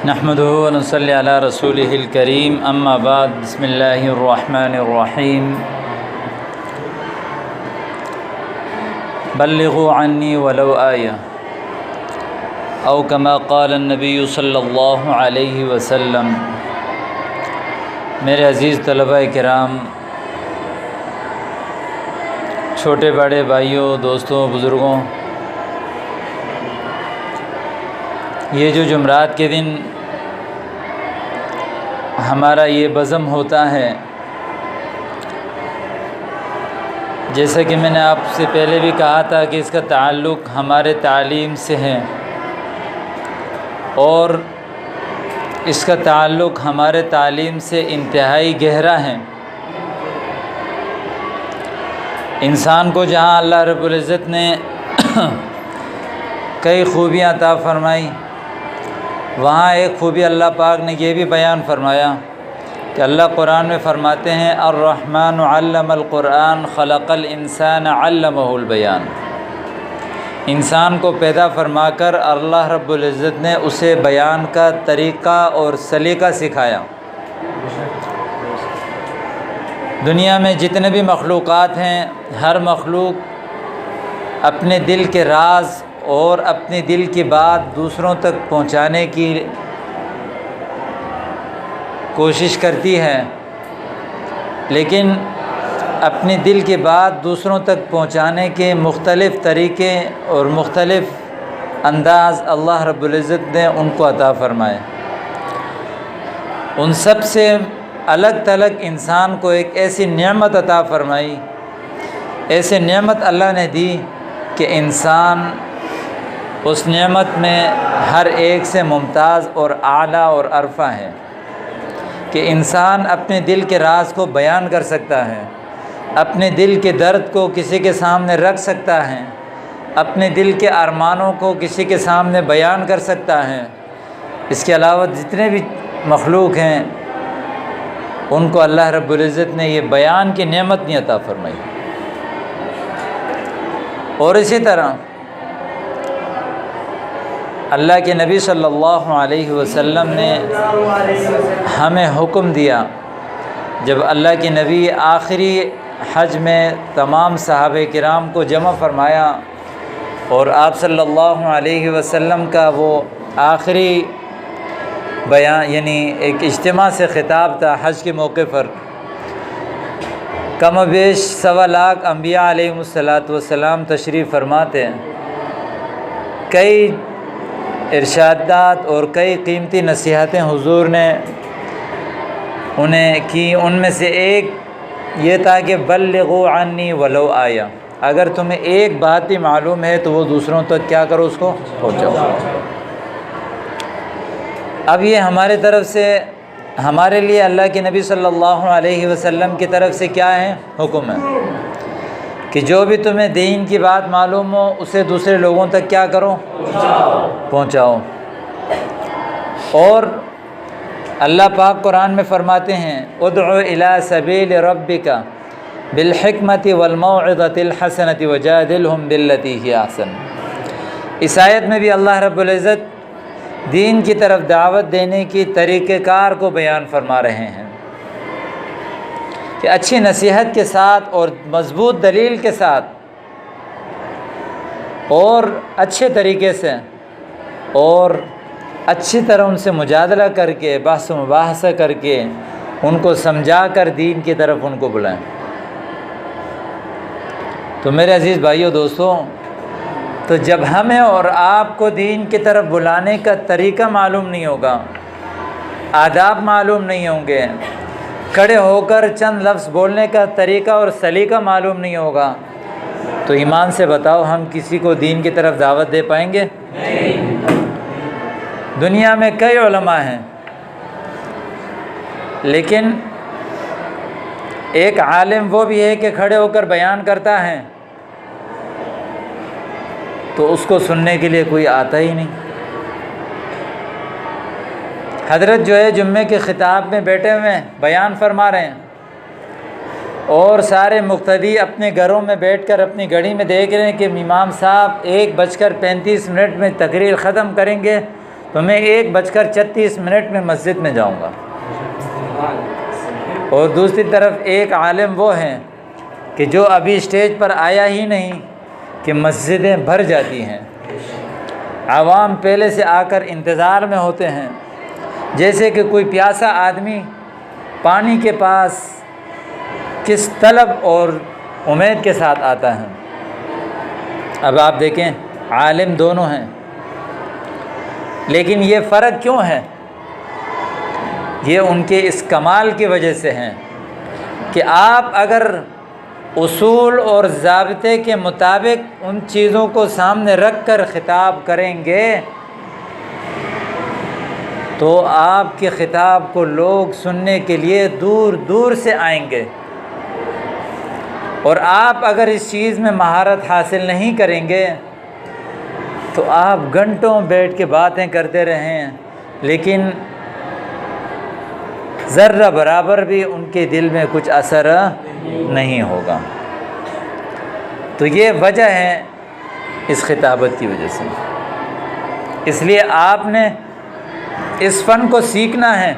نحمده ونصلي على رسوله الكريم اما بعد بسم الله الرحمن الرحيم بلغوا عني ولو آية او كما قال النبي صلی اللہ علیہ وسلم۔ میرے عزیز طلباء کرام، چھوٹے بڑے بھائیوں، دوستوں، بزرگوں، یہ جو جمعرات کے دن ہمارا یہ بزم ہوتا ہے، جیسا کہ میں نے آپ سے پہلے بھی کہا تھا کہ اس کا تعلق ہمارے تعلیم سے ہے اور اس کا تعلق ہمارے تعلیم سے انتہائی گہرا ہے۔ انسان کو جہاں اللہ رب العزت نے کئی خوبیاں عطا فرمائی، وہاں ایک خوبی اللہ پاک نے یہ بھی بیان فرمایا کہ اللہ قرآن میں فرماتے ہیں الرحمن علم القرآن خلق الانسان علمہ البیان۔ انسان کو پیدا فرما کر اللہ رب العزت نے اسے بیان کا طریقہ اور سلیقہ سکھایا۔ دنیا میں جتنے بھی مخلوقات ہیں، ہر مخلوق اپنے دل کے راز اور اپنے دل کی بات دوسروں تک پہنچانے کی کوشش کرتی ہے، لیکن اپنے دل کی بات دوسروں تک پہنچانے کے مختلف طریقے اور مختلف انداز اللہ رب العزت نے ان کو عطا فرمائے۔ ان سب سے الگ تھلگ انسان کو ایک ایسی نعمت عطا فرمائی، ایسی نعمت اللہ نے دی کہ انسان اس نعمت میں ہر ایک سے ممتاز اور اعلیٰ اور عرفہ ہے کہ انسان اپنے دل کے راز کو بیان کر سکتا ہے، اپنے دل کے درد کو کسی کے سامنے رکھ سکتا ہے، اپنے دل کے ارمانوں کو کسی کے سامنے بیان کر سکتا ہے۔ اس کے علاوہ جتنے بھی مخلوق ہیں ان کو اللہ رب العزت نے یہ بیان کی نعمت نہیں عطا فرمائی۔ اور اسی طرح اللہ کے نبی صلی اللہ علیہ وسلم نے ہمیں حکم دیا، جب اللہ کے نبی آخری حج میں تمام صحابہ کرام کو جمع فرمایا اور آپ صلی اللہ علیہ وسلم کا وہ آخری بیان یعنی ایک اجتماع سے خطاب تھا حج کے موقع پر، کم و بیش 1.25 لاکھ انبیاء علیہم السلام تشریف فرماتے ہیں۔ کئی ارشادات اور کئی قیمتی نصیحتیں حضور نے انہیں کی، ان میں سے ایک یہ تھا کہ بلغوا عنی ولو آیہ، اگر تمہیں ایک بات بھی معلوم ہے تو وہ دوسروں تک کیا کرو، اس کو پہنچاؤ۔ اب یہ ہمارے طرف سے ہمارے لیے اللہ کے نبی صلی اللہ علیہ وسلم کی طرف سے کیا ہے، حکم ہے کہ جو بھی تمہیں دین کی بات معلوم ہو اسے دوسرے لوگوں تک کیا کرو، پہنچاؤ۔ اور اللہ پاک قرآن میں فرماتے ہیں ادع الی سبیل ربک بالحکمۃ والموعظۃ الحسنۃ وجادلہم باللتی ہی احسن۔ اس آیت میں بھی اللہ رب العزت دین کی طرف دعوت دینے کی طریقہ کار کو بیان فرما رہے ہیں کہ اچھی نصیحت کے ساتھ اور مضبوط دلیل کے ساتھ اور اچھے طریقے سے اور اچھی طرح ان سے مجادلہ کر کے بحث و مباحثہ کر کے ان کو سمجھا کر دین کی طرف ان کو بلائیں۔ تو میرے عزیز بھائیوں، دوستوں، تو جب ہمیں اور آپ کو دین کی طرف بلانے کا طریقہ معلوم نہیں ہوگا، آداب معلوم نہیں ہوں گے، کھڑے ہو کر چند لفظ بولنے کا طریقہ اور سلیقہ معلوم نہیں ہوگا، تو ایمان سے بتاؤ ہم کسی کو دین کی طرف دعوت دے پائیں گے؟ نہیں۔ دنیا میں کئی علماء ہیں، لیکن ایک عالم وہ بھی ہے کہ کھڑے ہو کر بیان کرتا ہے تو اس کو سننے کے لیے کوئی آتا ہی نہیں۔ حضرت جو ہے جمعے کے خطاب میں بیٹھے ہوئے ہیں، بیان فرما رہے ہیں، اور سارے مقتدی اپنے گھروں میں بیٹھ کر اپنی گھڑی میں دیکھ رہے ہیں کہ امام صاحب 1:35 میں تقریر ختم کریں گے تو میں 1:36 میں مسجد میں جاؤں گا۔ اور دوسری طرف ایک عالم وہ ہیں کہ جو ابھی اسٹیج پر آیا ہی نہیں کہ مسجدیں بھر جاتی ہیں، عوام پہلے سے آ کر انتظار میں ہوتے ہیں، جیسے کہ کوئی پیاسا آدمی پانی کے پاس کس طلب اور امید کے ساتھ آتا ہے۔ اب آپ دیکھیں عالم دونوں ہیں، لیکن یہ فرق کیوں ہے؟ یہ ان کے اس کمال کی وجہ سے ہیں کہ آپ اگر اصول اور ضابطے کے مطابق ان چیزوں کو سامنے رکھ کر خطاب کریں گے تو آپ کے خطاب کو لوگ سننے کے لیے دور دور سے آئیں گے، اور آپ اگر اس چیز میں مہارت حاصل نہیں کریں گے تو آپ گھنٹوں بیٹھ کے باتیں کرتے رہیں لیکن ذرہ برابر بھی ان کے دل میں کچھ اثر نہیں ہوگا۔ تو یہ وجہ ہے اس خطابت کی وجہ سے۔ اس لیے آپ نے اس فن کو سیکھنا ہے۔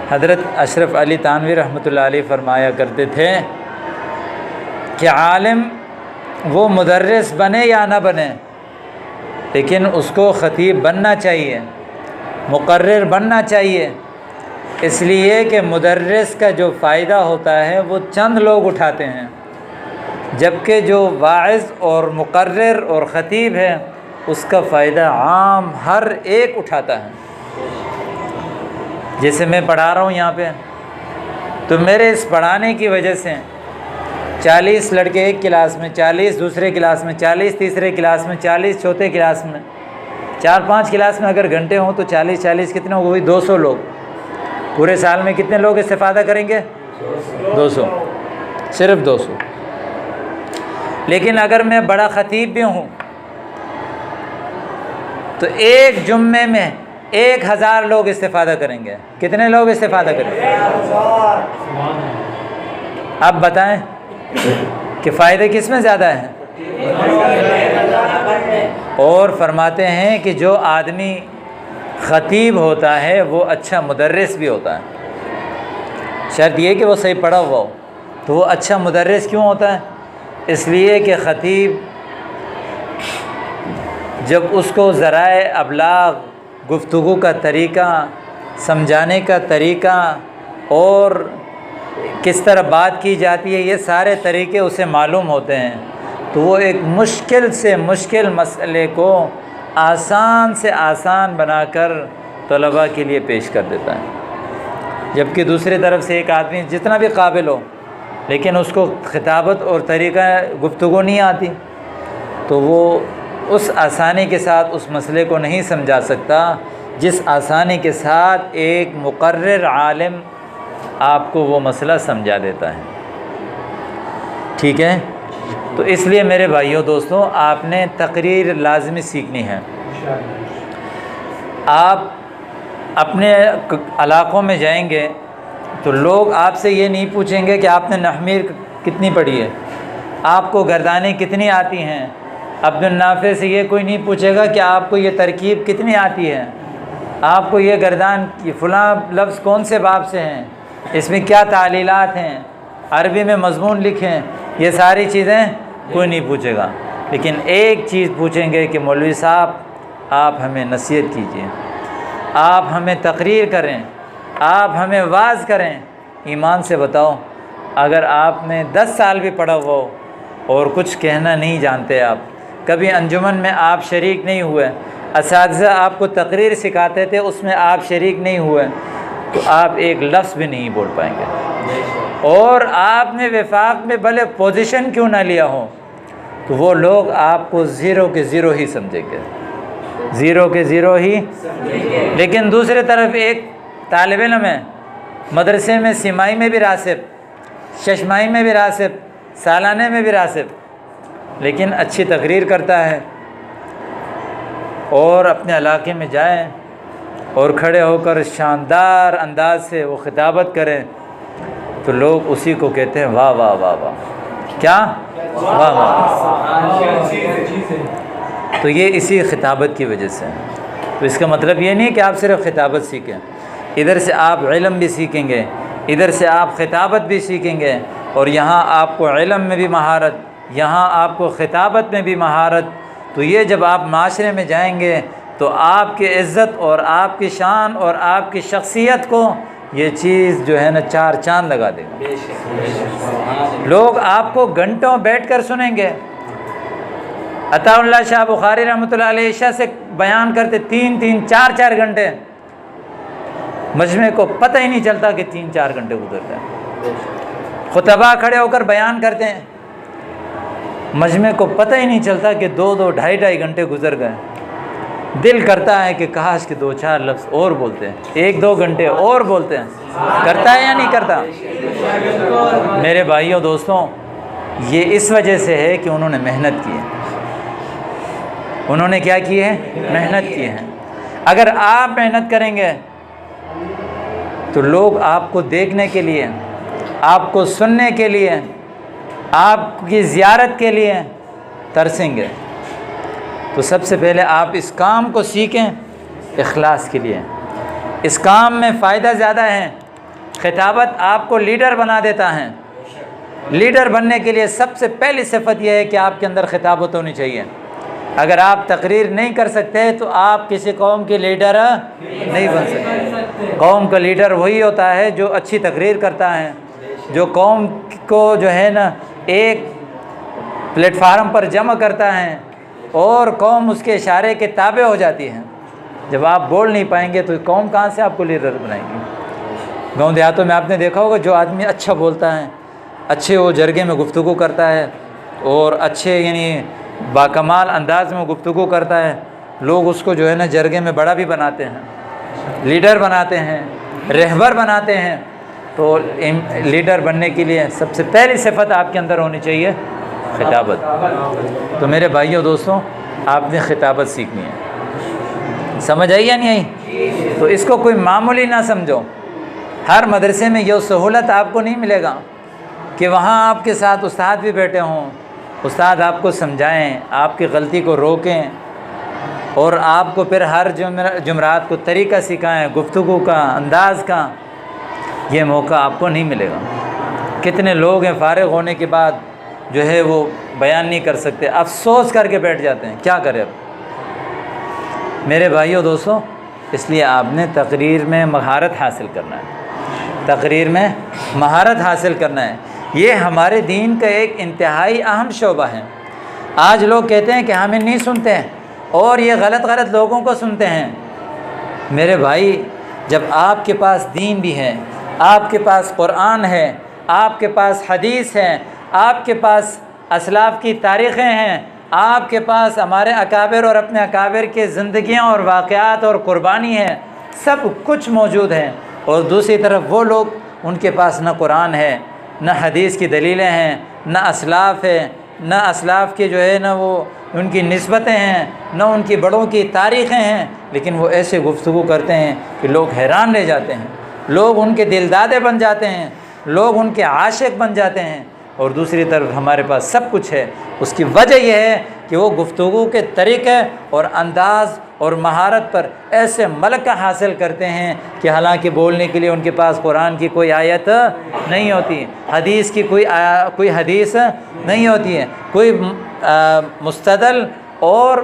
حضرت اشرف علی تھانوی رحمۃ اللہ علیہ فرمایا کرتے تھے کہ عالم وہ مدرس بنے یا نہ بنے، لیکن اس کو خطیب بننا چاہیے، مقرر بننا چاہیے، اس لیے کہ مدرس کا جو فائدہ ہوتا ہے وہ چند لوگ اٹھاتے ہیں، جبکہ جو واعظ اور مقرر اور خطیب ہے اس کا فائدہ عام ہر ایک اٹھاتا ہے۔ جیسے میں پڑھا رہا ہوں یہاں پہ، تو میرے اس پڑھانے کی وجہ سے 40 لڑکے ایک کلاس میں، 40 دوسرے کلاس میں، 40 تیسرے کلاس میں، 40 چوتھے کلاس میں، 4-5 کلاس میں اگر گھنٹے ہوں تو 40 کتنے ہو گئے؟ 200 لوگ۔ پورے سال میں کتنے لوگ استفادہ کریں گے؟ 200، صرف 200۔ لیکن اگر میں بڑا خطیب بھی ہوں تو ایک جمعے میں 1000 لوگ استفادہ کریں گے۔ کتنے لوگ استفادہ کریں گے؟ اب بتائیں کہ فائدے کس میں زیادہ ہیں؟ اور فرماتے ہیں کہ جو آدمی خطیب ہوتا ہے وہ اچھا مدرس بھی ہوتا ہے، شرط یہ کہ وہ صحیح پڑھا ہوا ہو۔ تو وہ اچھا مدرس کیوں ہوتا ہے؟ اس لیے کہ خطیب جب اس کو ذرائع ابلاغ، گفتگو کا طریقہ، سمجھانے کا طریقہ اور کس طرح بات کی جاتی ہے، یہ سارے طریقے اسے معلوم ہوتے ہیں، تو وہ ایک مشکل سے مشکل مسئلے کو آسان سے آسان بنا کر طلباء کے لیے پیش کر دیتا ہے۔ جبکہ دوسری طرف سے ایک آدمی جتنا بھی قابل ہو لیکن اس کو خطابت اور طریقہ گفتگو نہیں آتی تو وہ اس آسانی کے ساتھ اس مسئلے کو نہیں سمجھا سکتا جس آسانی کے ساتھ ایک مقرر عالم آپ کو وہ مسئلہ سمجھا دیتا ہے۔ ٹھیک ہے؟ تو اس لیے میرے بھائیوں دوستوں، آپ نے تقریر لازمی سیکھنی ہے۔ آپ اپنے علاقوں میں جائیں گے تو لوگ آپ سے یہ نہیں پوچھیں گے کہ آپ نے نحمیر کتنی پڑھی ہے، آپ کو گردانیں کتنی آتی ہیں۔ عبد النافع سے یہ کوئی نہیں پوچھے گا کہ آپ کو یہ ترکیب کتنی آتی ہے، آپ کو یہ گردان یہ فلاں لفظ کون سے باب سے ہیں، اس میں کیا تعلیلات ہیں، عربی میں مضمون لکھیں، یہ ساری چیزیں کوئی نہیں پوچھے گا۔ لیکن ایک چیز پوچھیں گے کہ مولوی صاحب آپ ہمیں نصیحت کیجیے، آپ ہمیں تقریر کریں، آپ ہمیں واعظ کریں۔ ایمان سے بتاؤ، اگر آپ نے 10 سال بھی پڑھا ہوا ہو اور کچھ کہنا نہیں جانتے، آپ کبھی انجمن میں آپ شریک نہیں ہوئے، اساتذہ آپ کو تقریر سکھاتے تھے اس میں آپ شریک نہیں ہوئے، تو آپ ایک لفظ بھی نہیں بول پائیں گے۔ اور آپ نے وفاق میں بھلے پوزیشن کیوں نہ لیا ہو تو وہ لوگ آپ کو 0 کے 0 ہی سمجھیں گے، 0 کے 0 ہی۔ لیکن دوسری طرف ایک طالب علم ہے، مدرسے میں سیمائی میں بھی راسب، ششمائی میں بھی راسب، سالانے میں بھی راسب، لیکن اچھی تقریر کرتا ہے اور اپنے علاقے میں جائیں اور کھڑے ہو کر شاندار انداز سے وہ خطابت کریں تو لوگ اسی کو کہتے ہیں واہ واہ واہ واہ، کیا واہ واہ۔ تو یہ اسی خطابت کی وجہ سے ہے۔ تو اس کا مطلب یہ نہیں کہ آپ صرف خطابت سیکھیں، ادھر سے آپ علم بھی سیکھیں گے، ادھر سے آپ خطابت بھی سیکھیں گے، اور یہاں آپ کو علم میں بھی مہارت، یہاں آپ کو خطابت میں بھی مہارت۔ تو یہ جب آپ معاشرے میں جائیں گے تو آپ کی عزت اور آپ کی شان اور آپ کی شخصیت کو یہ چیز جو ہے نا 4 چاند لگا دے گا۔ لوگ آپ کو گھنٹوں بیٹھ کر سنیں گے۔ عطا اللہ شاہ بخاری رحمۃ اللہ علیہ عشاء سے بیان کرتے 3 4 گھنٹے، مجمع کو پتہ ہی نہیں چلتا کہ 3 4 گھنٹے گزر گئے۔ خطبہ کھڑے ہو کر بیان کرتے ہیں، مجمع کو پتہ ہی نہیں چلتا کہ 2 2.5 گھنٹے گزر گئے۔ دل کرتا ہے کہ کاش کہ 2 4 لفظ اور بولتے ہیں، 1 2 گھنٹے اور بولتے ہیں۔ کرتا ہے یا نہیں کرتا؟ میرے بھائیوں دوستوں، یہ اس وجہ سے ہے کہ انہوں نے محنت کی ہے۔ انہوں نے کیا کی ہے؟ محنت کی ہے۔ اگر آپ محنت کریں گے تو لوگ آپ کو دیکھنے کے لیے، آپ کو سننے کے لیے، آپ کی زیارت کے لیے ترسیں گے۔ تو سب سے پہلے آپ اس کام کو سیکھیں اخلاص کے لیے۔ اس کام میں فائدہ زیادہ ہے۔ خطابت آپ کو لیڈر بنا دیتا ہے۔ لیڈر بننے کے لیے سب سے پہلی صفت یہ ہے کہ آپ کے اندر خطابت ہونی چاہیے۔ اگر آپ تقریر نہیں کر سکتے تو آپ کسی قوم کے لیڈر نہیں بن سکتے۔ قوم کا لیڈر وہی ہوتا ہے جو اچھی تقریر کرتا ہے، جو قوم کو جو ہے نا ایک پلیٹ فارم پر جمع کرتا ہے اور قوم اس کے اشارے کے تابع ہو جاتی ہے۔ جب آپ بول نہیں پائیں گے تو قوم کہاں سے آپ کو لیڈر بنائیں گے؟ گاؤں دیہاتوں میں آپ نے دیکھا ہوگا، جو آدمی اچھا بولتا ہے، اچھے وہ جرگے میں گفتگو کرتا ہے اور اچھے یعنی باکمال انداز میں گفتگو کرتا ہے، لوگ اس کو جو ہے نا جرگے میں بڑا بھی بناتے ہیں، لیڈر بناتے ہیں، رہبر بناتے ہیں۔ تو لیڈر بننے کے لیے سب سے پہلی صفت آپ کے اندر ہونی چاہیے خطابت۔ تو میرے بھائیوں دوستوں، آپ نے خطابت سیکھنی ہے۔ سمجھ آئی یا نہیں آئی؟ تو اس کو کوئی معمولی نہ سمجھو۔ ہر مدرسے میں یہ سہولت آپ کو نہیں ملے گا کہ وہاں آپ کے ساتھ استاد بھی بیٹھے ہوں، استاد آپ کو سمجھائیں، آپ کی غلطی کو روکیں اور آپ کو پھر ہر جمعرات کو طریقہ سکھائیں، گفتگو کا، انداز کا۔ یہ موقع آپ کو نہیں ملے گا۔ کتنے لوگ ہیں فارغ ہونے کے بعد جو ہے وہ بیان نہیں کر سکتے، افسوس کر کے بیٹھ جاتے ہیں، کیا کریں اب؟ میرے بھائیوں دوستوں، اس لیے آپ نے تقریر میں مہارت حاصل کرنا ہے، تقریر میں مہارت حاصل کرنا ہے۔ یہ ہمارے دین کا ایک انتہائی اہم شعبہ ہے۔ آج لوگ کہتے ہیں کہ ہمیں نہیں سنتے ہیں اور یہ غلط لوگوں کو سنتے ہیں۔ میرے بھائی، جب آپ کے پاس دین بھی ہے، آپ کے پاس قرآن ہے، آپ کے پاس حدیث ہے، آپ کے پاس اسلاف کی تاریخیں ہیں، آپ کے پاس ہمارے اکابر اور اپنے اکابر کے زندگیاں اور واقعات اور قربانی ہے، سب کچھ موجود ہے، اور دوسری طرف وہ لوگ، ان کے پاس نہ قرآن ہے، نہ حدیث کی دلیلیں ہیں، نہ اسلاف ہے، نہ اسلاف کے جو ہے نا وہ ان کی نسبتیں ہیں، نہ ان کی بڑوں کی تاریخیں ہیں، لیکن وہ ایسے گفتگو کرتے ہیں کہ لوگ حیران رہ جاتے ہیں، لوگ ان کے دلدادے بن جاتے ہیں، لوگ ان کے عاشق بن جاتے ہیں۔ اور دوسری طرف ہمارے پاس سب کچھ ہے۔ اس کی وجہ یہ ہے کہ وہ گفتگو کے طریقے اور انداز اور مہارت پر ایسے ملکہ حاصل کرتے ہیں کہ حالانکہ بولنے کے لیے ان کے پاس قرآن کی کوئی آیت نہیں ہوتی، حدیث کی کوئی حدیث نہیں ہوتی ہے، کوئی مستدل اور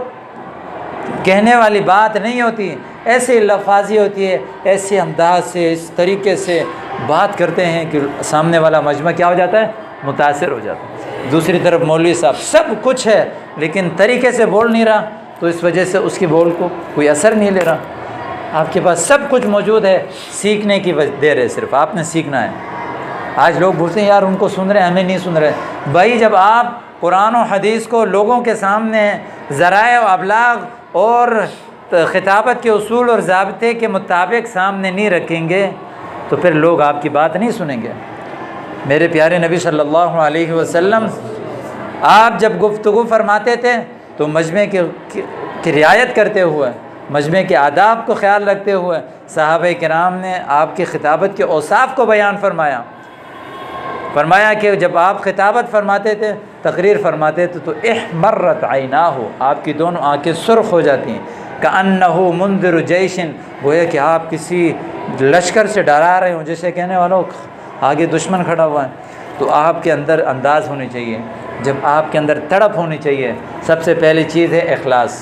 کہنے والی بات نہیں ہوتی، ایسی لفاظی ہوتی ہے، ایسے انداز سے، اس طریقے سے بات کرتے ہیں کہ سامنے والا مجمع کیا ہو جاتا ہے؟ متاثر ہو جاتا ہے۔ دوسری طرف مولوی صاحب سب کچھ ہے لیکن طریقے سے بول نہیں رہا، تو اس وجہ سے اس کی بول کو کوئی اثر نہیں لے رہا۔ آپ کے پاس سب کچھ موجود ہے، سیکھنے کی دیر ہے، صرف آپ نے سیکھنا ہے۔ آج لوگ بولتے ہیں یار ان کو سن رہے ہیں، ہمیں نہیں سن رہے۔ بھائی، جب آپ قرآن و حدیث کو لوگوں کے سامنے ذرائع و ابلاغ اور خطابت کے اصول اور ضابطے کے مطابق سامنے نہیں رکھیں گے تو پھر لوگ آپ کی بات نہیں سنیں گے۔ میرے پیارے نبی صلی اللہ علیہ وسلم، آپ جب گفتگو فرماتے تھے تو مجمع کی رعایت کرتے ہوئے، مجمع کے آداب کو خیال رکھتے ہوئے صحابہ کرام نے آپ کی خطابت کے اوصاف کو بیان فرمایا کہ جب آپ خطابت فرماتے تھے تقریر فرماتے تو احمرت عیناہ، آپ کی دونوں آنکھیں سرخ ہو جاتی ہیں، کأنہ منذر جیشن، گویا کہ آپ کسی لشکر سے ڈرا رہے ہوں، جیسے کہنے والوں آگے دشمن کھڑا ہوا ہے۔ تو آپ کے اندر انداز ہونی چاہیے، جب آپ کے اندر تڑپ ہونی چاہیے۔ سب سے پہلی چیز ہے اخلاص۔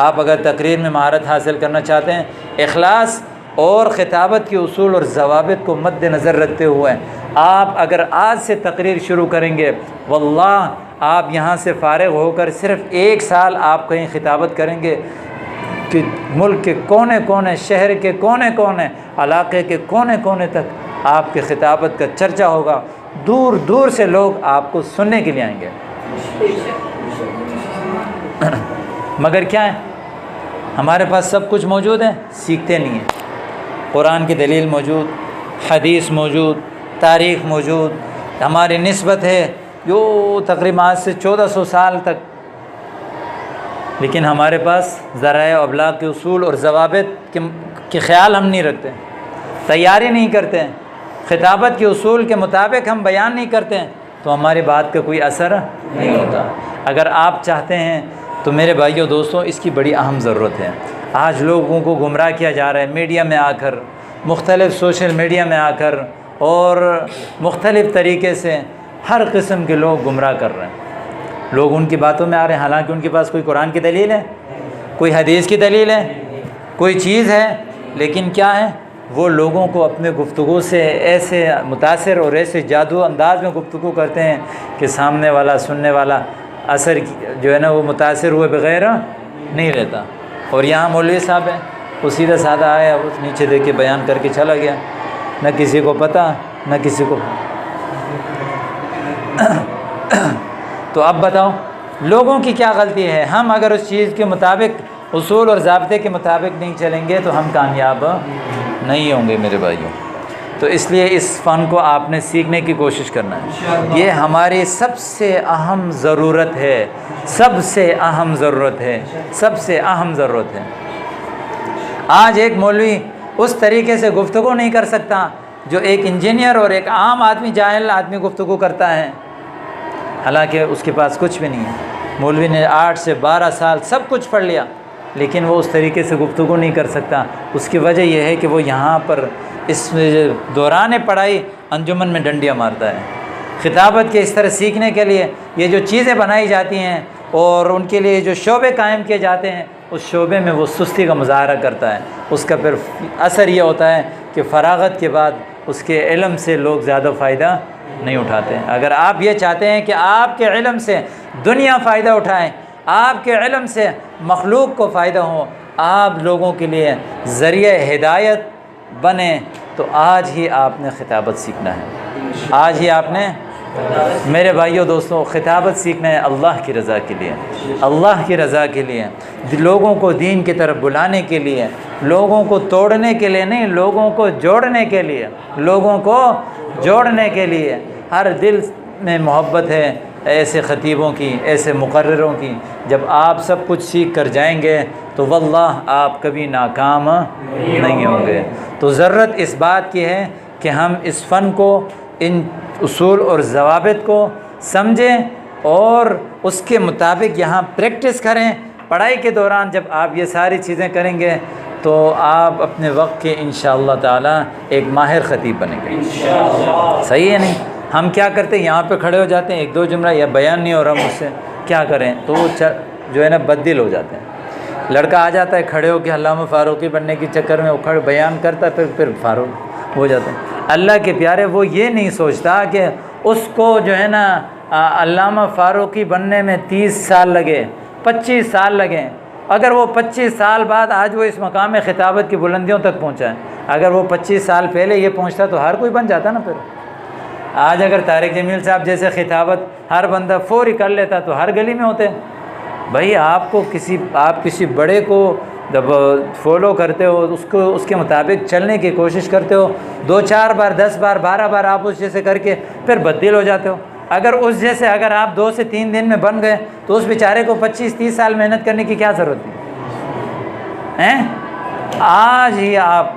آپ اگر تقریر میں مہارت حاصل کرنا چاہتے ہیں، اخلاص اور خطابت کے اصول اور ضوابط کو مد نظر رکھتے ہوئے آپ اگر آج سے تقریر شروع کریں گے، واللہ آپ یہاں سے فارغ ہو کر صرف 1 سال آپ کہیں خطابت کریں گے کہ ملک کے کونے کونے، شہر کے کونے کونے، علاقے کے کونے کونے تک آپ کی خطابت کا چرچا ہوگا، دور دور سے لوگ آپ کو سننے کے لیے آئیں گے۔ مگر کیا ہے، ہمارے پاس سب کچھ موجود ہے، سیکھتے نہیں ہیں۔ قرآن کی دلیل موجود، حدیث موجود، تاریخ موجود، ہماری نسبت ہے جو تقریباً آج سے 1400 سال تک، لیکن ہمارے پاس ذرائع ابلاغ کے اصول اور ضوابط کے خیال ہم نہیں رکھتے، تیاری نہیں کرتے، خطابت کے اصول کے مطابق ہم بیان نہیں کرتے، تو ہماری بات کا کوئی اثر نہیں ہوتا۔ اگر آپ چاہتے ہیں تو میرے بھائیوں دوستوں، اس کی بڑی اہم ضرورت ہے۔ آج لوگوں کو گمراہ کیا جا رہا ہے، میڈیا میں آ کر، مختلف سوشل میڈیا میں آ کر، اور مختلف طریقے سے ہر قسم کے لوگ گمراہ کر رہے ہیں۔ لوگ ان کی باتوں میں آ رہے ہیں، حالانکہ ان کے پاس کوئی قرآن کی دلیل ہے، کوئی حدیث کی دلیل ہے، کوئی چیز ہے، لیکن کیا ہے، وہ لوگوں کو اپنے گفتگو سے ایسے متاثر اور ایسے جادو انداز میں گفتگو کرتے ہیں کہ سامنے والا، سننے والا اثر جو ہے نا وہ متاثر ہوئے بغیر نہیں رہتا۔ اور یہاں مولوی صاحب ہے، وہ سیدھا سادہ آیا، وہ نیچے دیکھ کے بیان کر کے چلا گیا، نہ کسی کو پتہ، نہ کسی کو۔ تو اب بتاؤ لوگوں کی کیا غلطی ہے؟ ہم اگر اس چیز کے مطابق، اصول اور ضابطے کے مطابق نہیں چلیں گے تو ہم کامیاب نہیں ہوں گے میرے بھائیوں۔ تو اس لیے اس فن کو آپ نے سیکھنے کی کوشش کرنا ہے، یہ ہماری سب سے اہم ضرورت ہے، سب سے اہم ضرورت ہے، سب سے اہم ضرورت ہے۔ آج ایک مولوی اس طریقے سے گفتگو نہیں کر سکتا جو ایک انجینئر اور ایک عام آدمی، جاہل آدمی گفتگو کرتا ہے، حالانکہ اس کے پاس کچھ بھی نہیں ہے۔ مولوی نے 8 سے 12 سال سب کچھ پڑھ لیا، لیکن وہ اس طریقے سے گفتگو نہیں کر سکتا۔ اس کی وجہ یہ ہے کہ وہ یہاں پر اس دوران پڑھائی انجمن میں ڈنڈیاں مارتا ہے۔ خطابت کے اس طرح سیکھنے کے لیے یہ جو چیزیں بنائی جاتی ہیں اور ان کے لیے جو شعبے قائم کیے جاتے ہیں، اس شعبے میں وہ سستی کا مظاہرہ کرتا ہے۔ اس کا پھر اثر یہ ہوتا ہے کہ فراغت کے بعد اس کے علم سے لوگ زیادہ فائدہ نہیں اٹھاتے ہیں۔ اگر آپ یہ چاہتے ہیں کہ آپ کے علم سے دنیا فائدہ اٹھائیں، آپ کے علم سے مخلوق کو فائدہ ہو، آپ لوگوں کے لیے ذریعہ ہدایت بنے، تو آج ہی آپ نے خطابت سیکھنا ہے۔ آج ہی آپ نے، میرے بھائیوں دوستوں، خطابت سیکھنا ہے اللہ کی رضا کے لیے، اللہ کی رضا کے لیے، لوگوں کو دین کی طرف بلانے کے لیے، لوگوں کو توڑنے کے لیے نہیں، لوگوں کو جوڑنے کے لیے، لوگوں کو جوڑنے کے لیے۔ ہر دل میں محبت ہے ایسے خطیبوں کی، ایسے مقرروں کی۔ جب آپ سب کچھ سیکھ کر جائیں گے تو واللہ آپ کبھی ناکام نہیں ہوں گے۔ تو ضرورت اس بات کی ہے کہ ہم اس فن کو، ان اصول اور ضوابط کو سمجھیں اور اس کے مطابق یہاں پریکٹس کریں۔ پڑھائی کے دوران جب آپ یہ ساری چیزیں کریں گے تو آپ اپنے وقت کے انشاءاللہ تعالی ایک ماہر خطیب بنیں گے۔ صحیح ہے نہیں؟ ہم کیا کرتے ہیں، یہاں پہ کھڑے ہو جاتے ہیں، 1-2 جملہ یا بیان نہیں ہو رہا مجھ سے، کیا کریں، تو وہ جو ہے نا بددل ہو جاتے ہیں۔ لڑکا آ جاتا ہے کھڑے ہو کے علامہ فاروقی بننے کے چکر میں، وہ کھڑے بیان کرتا ہے، پھر فاروق ہو جاتا ہے۔ اللہ کے پیارے وہ یہ نہیں سوچتا کہ اس کو جو ہے نا علامہ فاروقی بننے میں 30 سال لگے، 25 سال لگے، اگر وہ 25 سال بعد آج وہ اس مقام خطابت کی بلندیوں تک پہنچا ہے، اگر وہ 25 سال پہلے یہ پہنچتا تو ہر کوئی بن جاتا نا۔ پھر آج اگر طارق جمیل صاحب جیسے خطابت ہر بندہ فوری کر لیتا تو ہر گلی میں ہوتے۔ بھائی آپ کسی بڑے کو جب فالو کرتے ہو، اس کے مطابق چلنے کی کوشش کرتے ہو، 2-4 بار، 10 بار، 12 بار آپ اس جیسے کر کے پھر بددل ہو جاتے ہو۔ اگر اس جیسے اگر آپ 2 سے 3 دن میں بن گئے تو اس بیچارے کو 25-30 سال محنت کرنے کی کیا ضرورت ہے؟ آج ہی آپ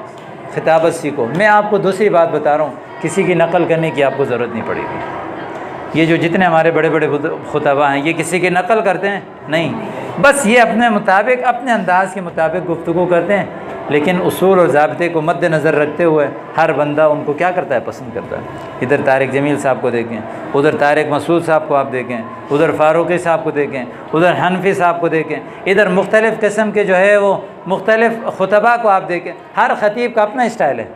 خطابت سیکھو۔ میں آپ کو دوسری بات بتا رہا ہوں، کسی کی نقل کرنے کی آپ کو ضرورت نہیں پڑے گی۔ یہ جو جتنے ہمارے بڑے بڑے خطباء ہیں یہ کسی کی نقل کرتے ہیں نہیں، بس یہ اپنے مطابق اپنے انداز کے مطابق گفتگو کرتے ہیں، لیکن اصول اور ضابطے کو مد نظر رکھتے ہوئے ہر بندہ ان کو کیا کرتا ہے، پسند کرتا ہے۔ ادھر طارق جمیل صاحب کو دیکھیں، ادھر طارق مسعود صاحب کو آپ دیکھیں، ادھر فاروقی صاحب کو دیکھیں، ادھر حنفی صاحب کو دیکھیں، ادھر مختلف قسم کے جو ہے وہ مختلف خطباء کو آپ دیکھیں۔ ہر خطیب کا اپنا اسٹائل ہے،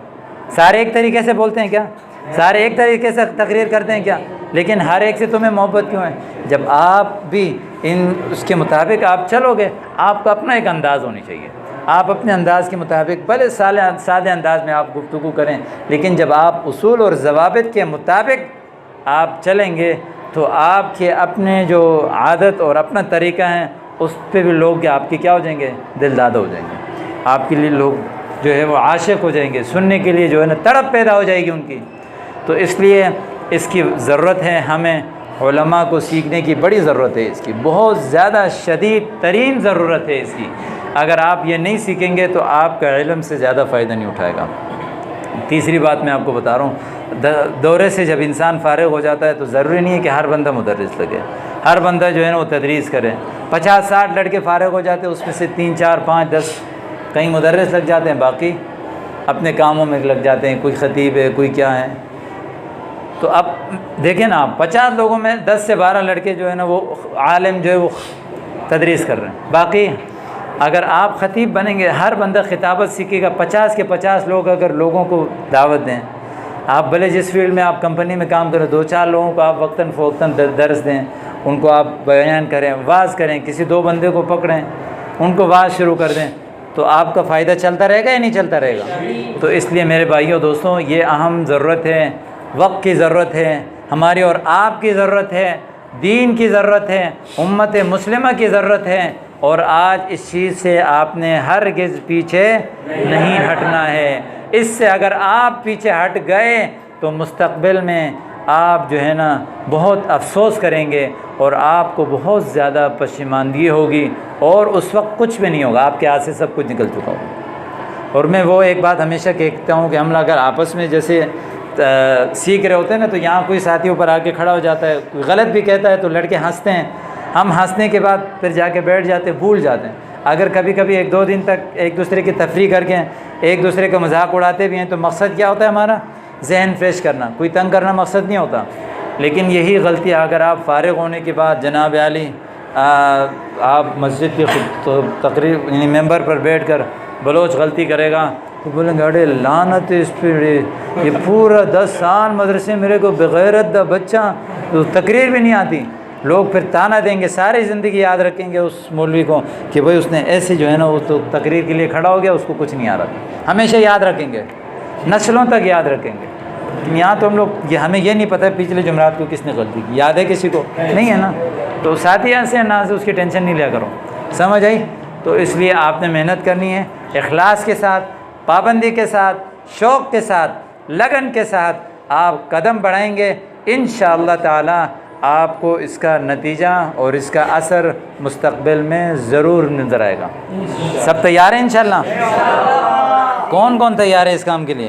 سارے ایک طریقے سے بولتے ہیں کیا؟ سارے ایک طریقے سے تقریر کرتے ہیں کیا؟ لیکن ہر ایک سے تمہیں محبت کیوں ہے؟ جب آپ بھی اس کے مطابق آپ چلو گے، آپ کا اپنا ایک انداز ہونی چاہیے، آپ اپنے انداز کے مطابق بڑے سادے انداز میں آپ گفتگو کریں، لیکن جب آپ اصول اور ضوابط کے مطابق آپ چلیں گے تو آپ کے اپنے جو عادت اور اپنا طریقہ ہیں اس پہ بھی لوگ آپ کے کیا ہو جائیں گے، دل دادہ ہو جائیں گے، آپ کے لیے لوگ جو ہے وہ عاشق ہو جائیں گے، سننے کے لیے جو ہے نا تڑپ پیدا ہو جائے گی ان کی۔ تو اس لیے اس کی ضرورت ہے، ہمیں علماء کو سیکھنے کی بڑی ضرورت ہے، اس کی بہت زیادہ شدید ترین ضرورت ہے اس کی۔ اگر آپ یہ نہیں سیکھیں گے تو آپ کا علم سے زیادہ فائدہ نہیں اٹھائے گا۔ تیسری بات میں آپ کو بتا رہا ہوں، دورے سے جب انسان فارغ ہو جاتا ہے تو ضروری نہیں ہے کہ ہر بندہ مدرس لگے، ہر بندہ جو ہے نا وہ تدریس کرے۔ 50-60 لڑکے فارغ ہو جاتے ہیں، اس میں سے 3 4 5 10 کہیں مدرس لگ جاتے ہیں، باقی اپنے کاموں میں لگ جاتے ہیں، کوئی خطیب ہے، کوئی کیا ہے۔ تو اب دیکھیں نا، آپ 50 لوگوں میں 10 سے 12 لڑکے جو ہے نا وہ عالم جو ہے وہ تدریس کر رہے ہیں، باقی اگر آپ خطیب بنیں گے، ہر بندہ خطابت سیکھے گا، 50 کے 50 لوگ اگر لوگوں کو دعوت دیں، آپ بھلے جس فیلڈ میں آپ کمپنی میں کام کریں، 2-4 لوگوں کو آپ وقتاً فوقتاً درس دیں، ان کو آپ بیان کریں، واعظ کریں، کسی 2 بندے کو پکڑیں، ان کو واعظ شروع کر دیں، تو آپ کا فائدہ چلتا رہے گا یا نہیں چلتا رہے گا؟ تو اس لیے میرے بھائیوں دوستوں، یہ اہم ضرورت ہے، وقت کی ضرورت ہے، ہماری اور آپ کی ضرورت ہے، دین کی ضرورت ہے، امت مسلمہ کی ضرورت ہے، اور آج اس چیز سے آپ نے ہرگز پیچھے نہیں ہٹنا ہے۔ اس سے اگر آپ پیچھے ہٹ گئے تو مستقبل میں آپ جو ہے نا بہت افسوس کریں گے، اور آپ کو بہت زیادہ پشیماندگی ہوگی، اور اس وقت کچھ بھی نہیں ہوگا، آپ کے ہاتھ سے سب کچھ نکل چکا ہوگا۔ اور میں وہ ایک بات ہمیشہ کہتا ہوں کہ ہم اگر آپس میں جیسے سیکھ رہے ہوتے ہیں نا، تو یہاں کوئی ساتھی اوپر آ کے کھڑا ہو جاتا ہے، کوئی غلط بھی کہتا ہے تو لڑکے ہنستے ہیں، ہم ہنسنے کے بعد پھر جا کے بیٹھ جاتے ہیں، بھول جاتے ہیں۔ اگر کبھی کبھی 1-2 دن تک ایک دوسرے کی تفریح کر کے ایک دوسرے کا مذاق اڑاتے بھی ہیں تو مقصد کیا ہوتا ہے ہمارا؟ ذہن فریش کرنا، کوئی تنگ کرنا مقصد نہیں ہوتا۔ لیکن یہی غلطی اگر آپ فارغ ہونے کے بعد جناب عالی آپ مسجد کی تقریر یعنی ممبر پر بیٹھ کر بلوچ غلطی کرے گا تو بولیں گے اڑے لعنت اس پہ، یہ پورا 10 سال مدرسے میرے کو بغیرت دا بچہ، تو تقریر بھی نہیں آتی، لوگ پھر تانا دیں گے، ساری زندگی یاد رکھیں گے اس مولوی کو کہ بھائی اس نے ایسے جو ہے نا وہ تو تقریر کے لیے کھڑا ہو گیا، اس کو کچھ نہیں آ رہا تھا۔ ہمیشہ یاد رکھیں گے، نسلوں تک یاد رکھیں گے۔ یہاں تو ہم لوگ ہمیں یہ نہیں پتہ پچھلے جمعرات کو کس نے غلطی کی، یاد ہے کسی کو؟ نہیں ہے نا، تو ساتھیوں سے نہ سے اس کی ٹینشن نہیں لیا کرو، سمجھ آئی؟ تو اس لیے آپ نے محنت کرنی ہے، اخلاص کے ساتھ، پابندی کے ساتھ، شوق کے ساتھ، لگن کے ساتھ آپ قدم بڑھائیں گے، انشاءاللہ تعالی آپ کو اس کا نتیجہ اور اس کا اثر مستقبل میں ضرور نظر آئے گا۔ سب تیار ہیں انشاءاللہ؟ کون کون تیار ہے اس کام کے لیے؟